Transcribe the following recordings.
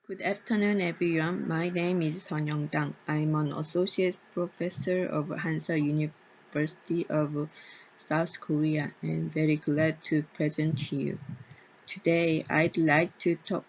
Good afternoon, everyone. My name is Sunyoung. I'm an associate professor of Hansa University of South Korea and very glad to present to you. Today, I'd like to talk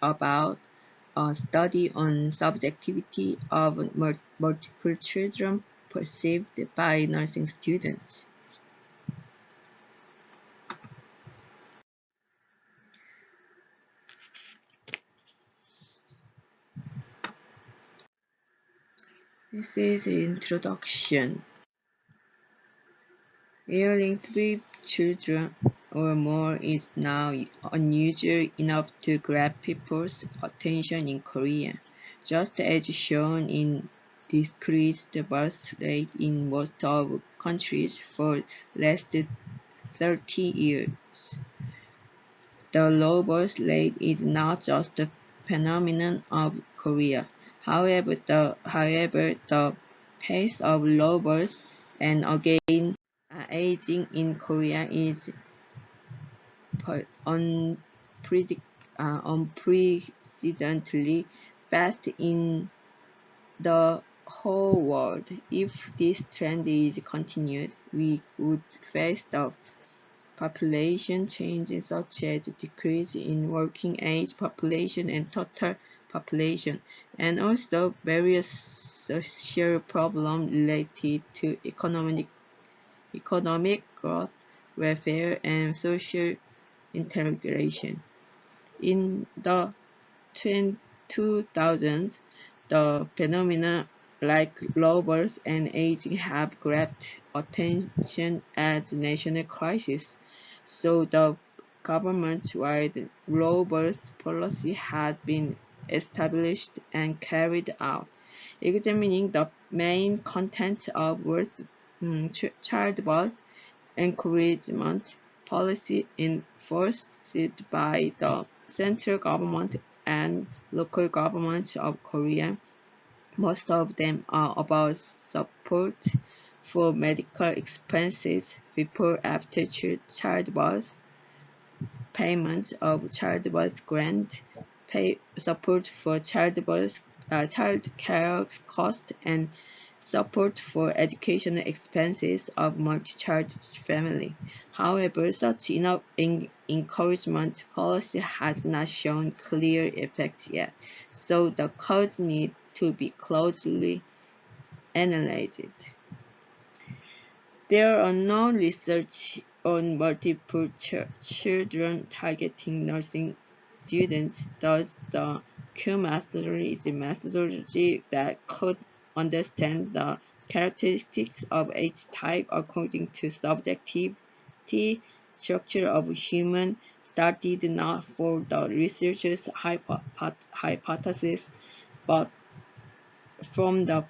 about a study on subjectivity of multiple children perceived by nursing students. This is introduction. Rearing 3 children or more is now unusual enough to grab people's attention in Korea, just as shown in decreased birth rate in most of countries for last 30 years. The low birth rate is not just a phenomenon of Korea. However, the pace of low birth and again aging in Korea is unprecedentedly fast in the whole world. If this trend is continued, we would face the population changes such as decrease in working age population and total population, and also various social problems related to economic growth, welfare, and social integration. In the 2000s, the phenomena like low birth and aging have grabbed attention as national crisis, so the government-wide low birth policy had been established and carried out, examining the main contents of childbirth encouragement policy enforced by the central government and local governments of Korea. Most of them are about support for medical expenses before after childbirth, payment of childbirth grant, support for child care cost, and support for educational expenses of multi-child family. However, such enough encouragement policy has not shown clear effects yet, so the cause need to be closely analyzed. There are no research on multiple children targeting nursing students, thus the Q methodology is a methodology that could understand the characteristics of each type according to subjectivity structure of human studied not for the researcher's hypothesis, but from the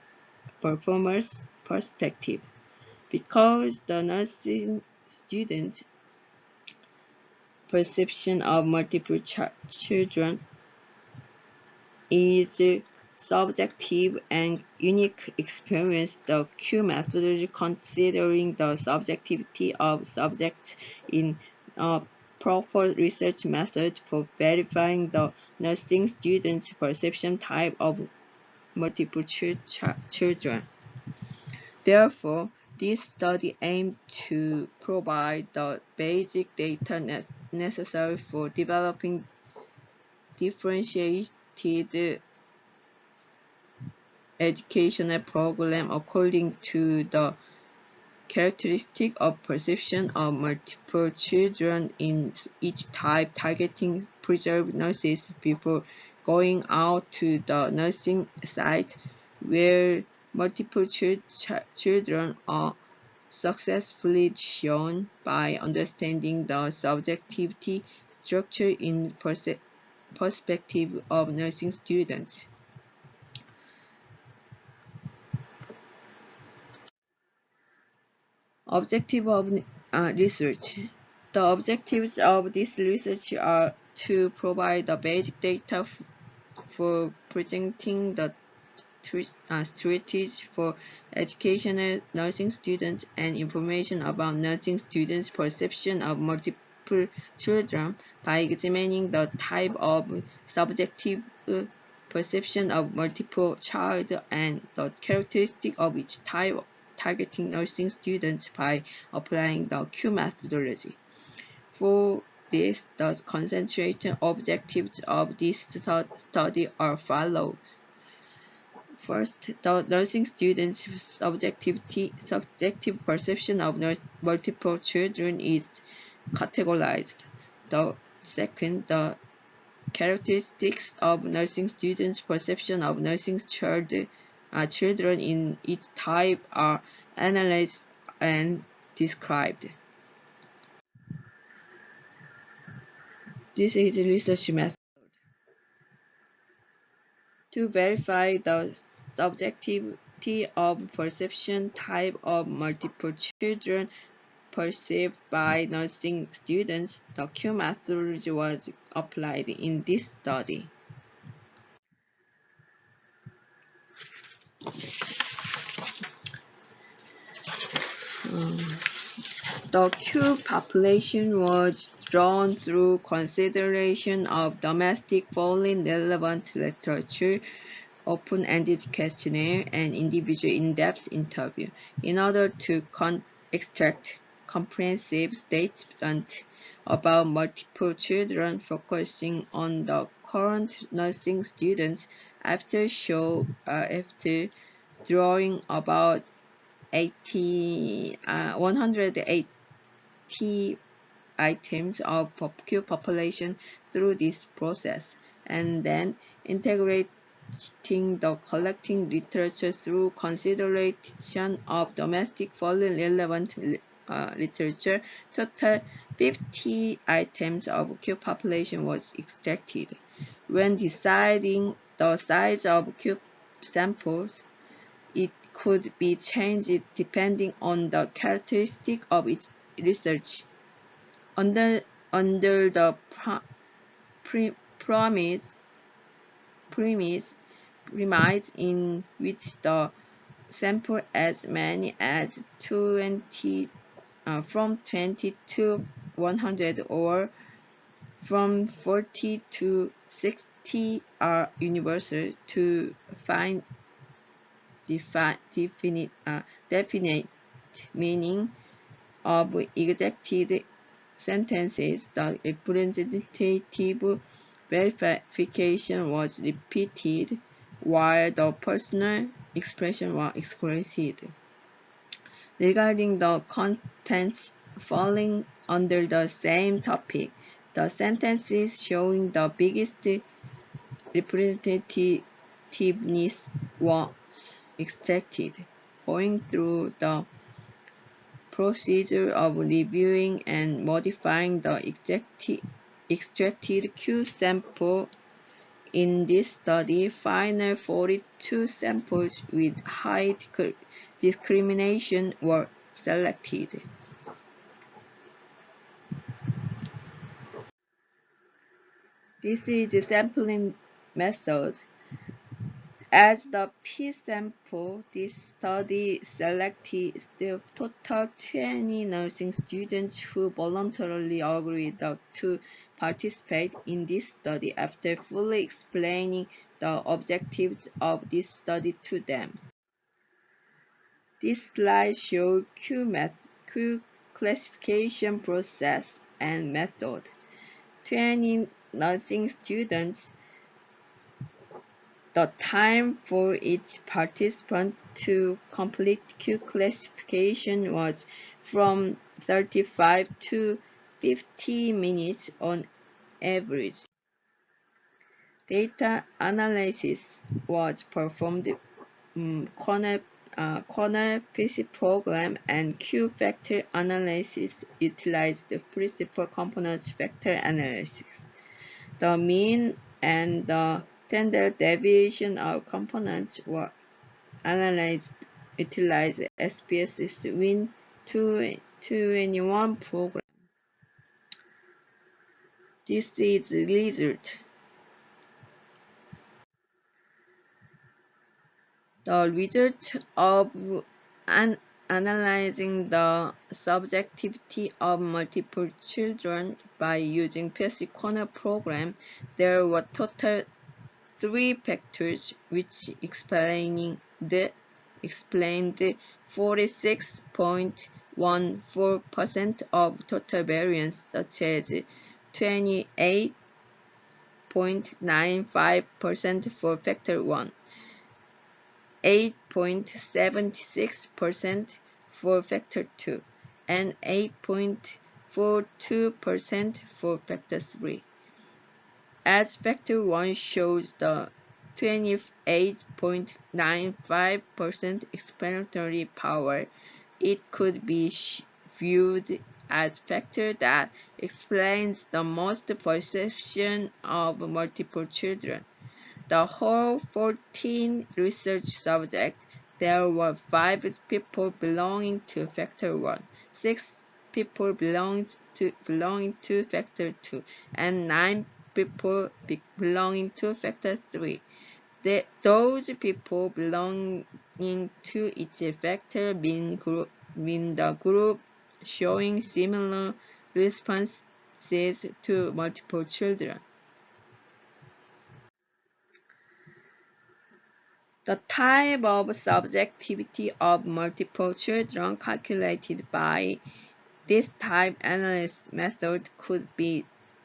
performer's perspective. Because the nursing student's perception of multiple children is subjective and unique experience, the Q methodology considering the subjectivity of subjects in a proper research method for verifying the nursing student's perception type of multiple children. Therefore, this study aimed to provide the basic data necessary for developing differentiated educational program according to the characteristic of perception of multiple children in each type, targeting preserved nurses before going out to the nursing sites where multiple children are successfully shown by understanding the subjectivity structure in perspective of nursing students. Objective of research. The objectives of this research are to provide the basic data for presenting the strategies for educational nursing students and information about nursing students' perception of multiple children by examining the type of subjective perception of multiple child and the characteristic of each type, targeting nursing students by applying the Q methodology. For this, the concentration objectives of this study are followed. First, the nursing students' subjective perception of multiple children is categorized. The second, the characteristics of nursing students' perception of nursing children in each type are analyzed and described. This is research method. To verify the subjectivity of perception type of multiple children perceived by nursing students, the Q methodology was applied in this study. The Q population was drawn through consideration of domestic foreign relevant literature, open-ended questionnaire, and individual in-depth interview in order to extract comprehensive statement about multiple children, focusing on the current nursing students after drawing about 180 items of Q population through this process, and then integrating the collecting literature through consideration of domestic foreign relevant literature. Total 50 items of Q population was extracted. When deciding the size of Q samples, it could be changed depending on the characteristic of its research. Under the premise in which the sample as many as 20 from 20 to 100 or from 40 to 60 are universal to find definite meaning of exacted sentences, the representative verification was repeated while the personal expression was excluded. Regarding the contents falling under the same topic, the sentences showing the biggest representativeness was extracted. Going through the procedure of reviewing and modifying the extracted Q sample in this study, final 42 samples with high discrimination were selected. This is the sampling method. As the P-sample, this study selected the total 20 nursing students who voluntarily agreed to participate in this study after fully explaining the objectives of this study to them. This slide shows Q classification process and method. 20 nursing students. The time for each participant to complete Q classification was from 35 to 50 minutes on average. Data analysis was performed corner PC program, and Q factor analysis utilized the principal components factor analysis. The mean and the standard deviation of components were analyzed utilizing SPSS Win2021 program. This is the result. The result of analyzing the subjectivity of multiple children by using PC corner program, there were total three factors which explained 46.14% of total variance, such as 28.95% for factor 1, 8.76% for factor 2, and 8.42% for factor 3. As factor 1 shows the 28.95% explanatory power, it could be viewed as factor that explains the most perception of multiple children. The whole 14 research subjects, there were 5 people belonging to factor 1, 6 people belonging to factor 2, and 9 people belonging to factor 3. Those people belonging to each factor mean the group showing similar responses to multiple children. The type of subjectivity of multiple children calculated by this type analysis method could be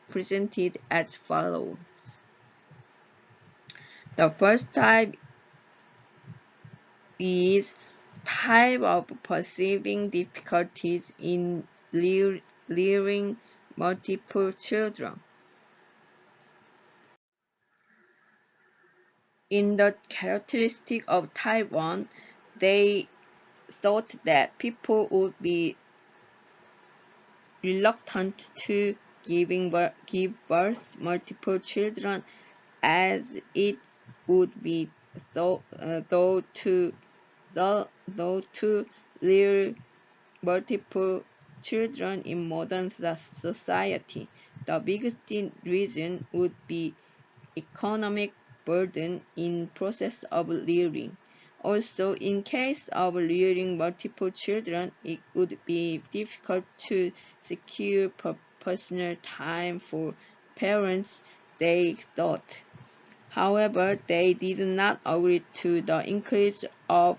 presented as follows. The first type is type of perceiving difficulties in rearing multiple children. In the characteristic of type 1, they thought that people would be reluctant to give birth multiple children, as it would be thought to rear multiple children in modern society. The biggest reason would be economic burden in process of rearing. Also, in case of rearing multiple children, it would be difficult to secure personal time for parents, they thought. However, they did not agree to the increase of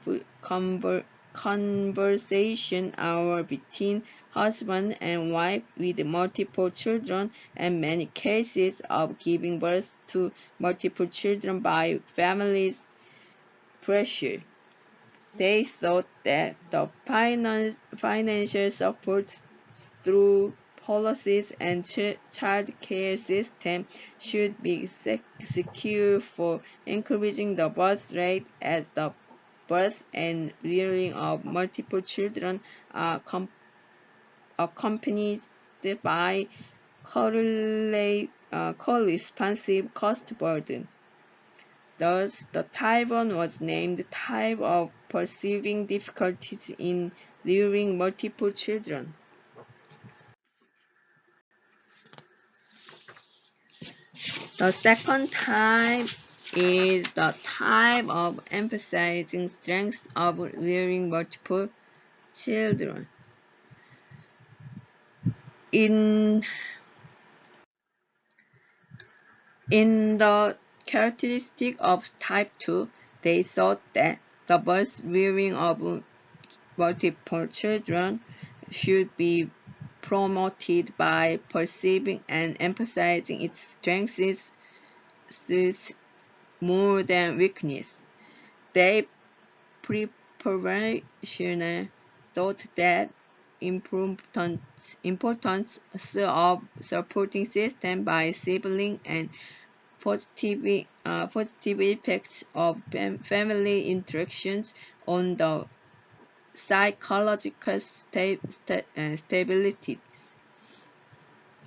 conversation hour between husband and wife with multiple children, and many cases of giving birth to multiple children by families' pressure. They thought that the financial support through policies and child care system should be secure for increasing the birth rate, as the birth and rearing of multiple children are accompanied by corresponding cost burden. Thus, the type 1 was named type of perceiving difficulties in rearing multiple children. The second type is the type of emphasizing strengths of rearing multiple children. In the characteristic of type 2, they thought that the birth rearing of multiple children should be promoted by perceiving and emphasizing its strengths more than weakness. They preparationally thought that importance of supporting system by sibling and positive effects of family interactions on the psychological stability.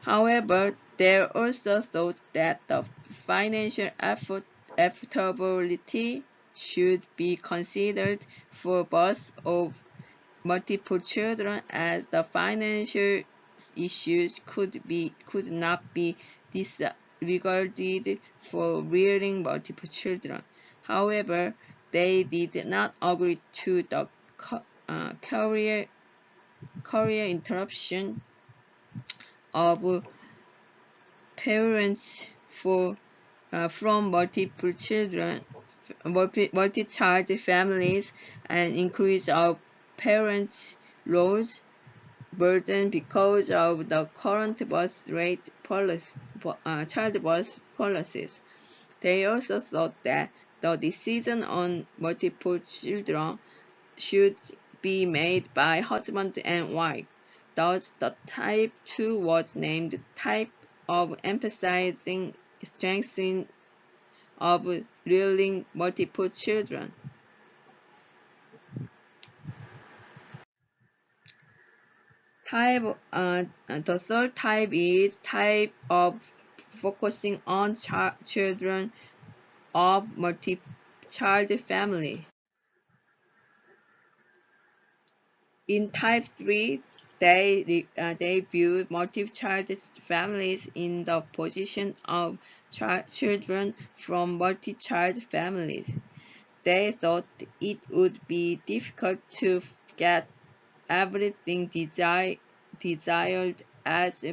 However, they also thought that the financial affordability should be considered for birth of multiple children, as the financial issues could not be disregarded for rearing multiple children. However, they did not agree to the career interruption of parents for from multiple children, multi-child families, and increase of parents' roles burden because of the current birth rate policy, childbirth policies. They also thought that the decision on multiple children should be made by husband and wife. Thus, the type 2 was named type of emphasizing strengthening of rearing multiple children. The third type is type of focusing on children of multi-child family. In type 3, they view multi-child families in the position of children from multi-child families. They thought it would be difficult to get everything desired, as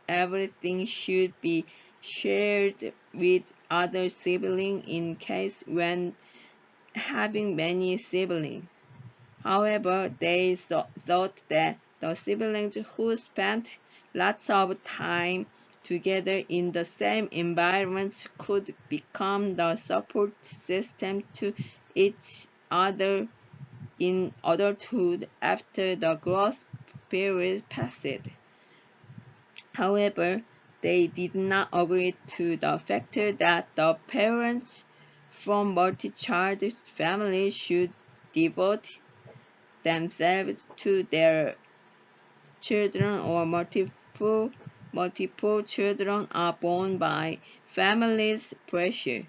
everything should be shared with other siblings in case when having many siblings. However, they thought that the siblings who spent lots of time together in the same environment could become the support system to each other in adulthood after the growth period passed. However, they did not agree to the factor that the parents from multi-child families should devote themselves to their children, or multiple children are born by families' pressure.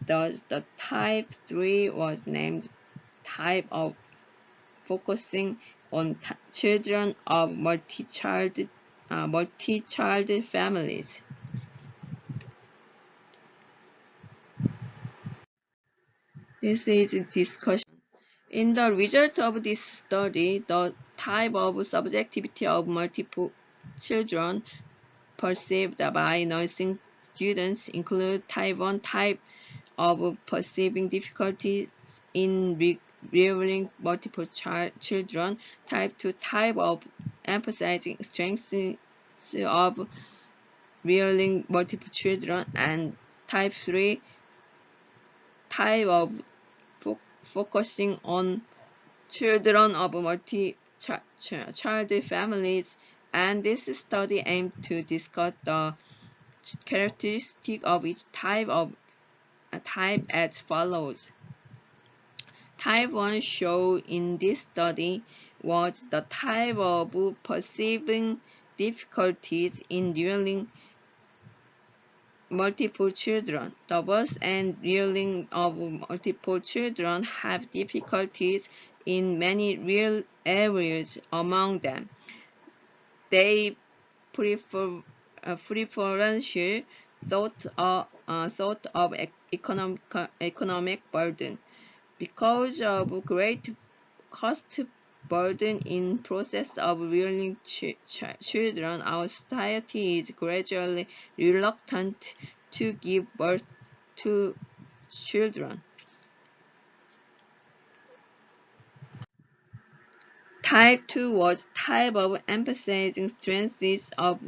Thus, the type 3 was named type of focusing on children of multi-child families. This is discussion. In the result of this study, the type of subjectivity of multiple children perceived by nursing students include type 1 type of perceiving difficulties in rearing multiple children, type 2 type of emphasizing strengths of rearing multiple children, and type 3 type of focusing on children of multi-child families. And this study aimed to discuss the characteristics of each type as follows. Type 1 shown in this study was the type of perceiving difficulties in rearing multiple children. The birth and rearing of multiple children have difficulties in many real areas. Among them, they preferential thought of economic burden. Because of great cost burden in process of rearing children, our society is gradually reluctant to give birth to children. Type 2 was type of emphasizing strengths of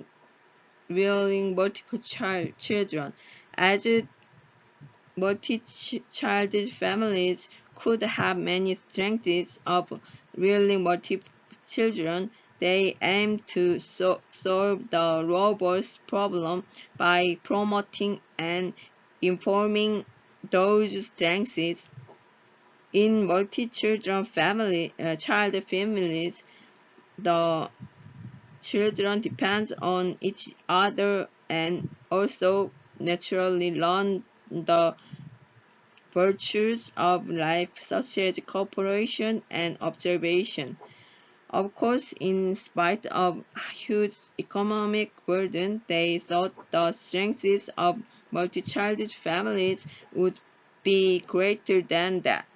rearing multiple children, as multi-child families could have many strengths of rearing multiple children. They aim to solve the robust problem by promoting and informing those strengths. In multi-children child families, the children depend on each other and also naturally learn the virtues of life, such as cooperation and observation. Of course, in spite of huge economic burden, they thought the strengths of multi-child families would be greater than that.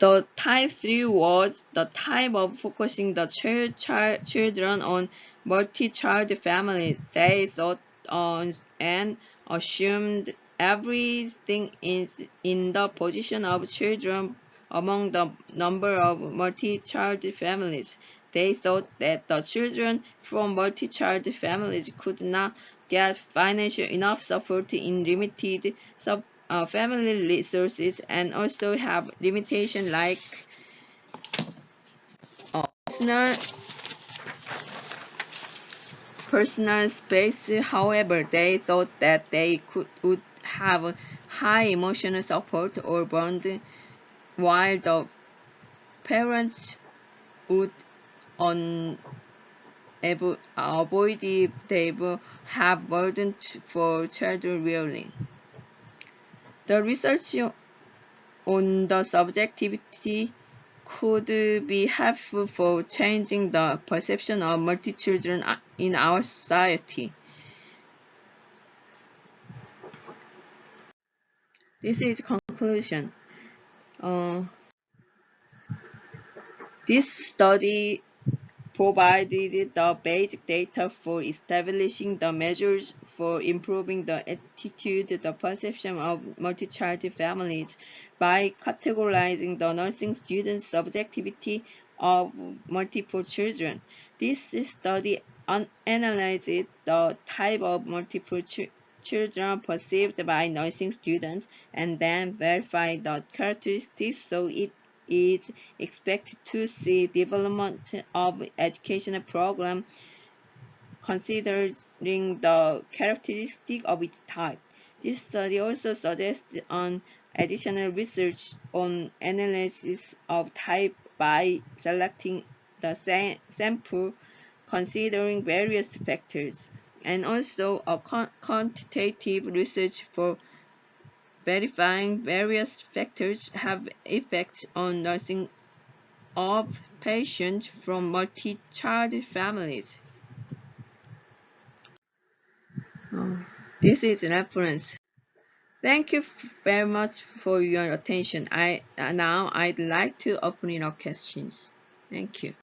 The type 3 was the type of focusing the children on multi-child families. They thought on and assumed everything is in the position of children among the number of multi-child families. They thought that the children from multi-child families could not get financial enough support in limited family resources and also have limitations like personal personal space. However, they thought that they would have high emotional support or bond, while the parents would avoid if they have burden for child rearing. The research on the subjectivity could be helpful for changing the perception of multi-children in our society. This is conclusion. This study provided the basic data for establishing the measures for improving the attitude, the perception of multi-child families by categorizing the nursing students' subjectivity of multiple children. This study analyzed the type of multiple children perceived by nursing students and then verified the characteristics so it is expected to see development of educational program considering the characteristic of its type. This study also suggests an additional research on analysis of type by selecting the sample considering various factors, and also a quantitative research for verifying various factors have effects on nursing of patients from multi-child families. This is reference. Thank you very much for your attention. Now I'd like to open it up questions. Thank you.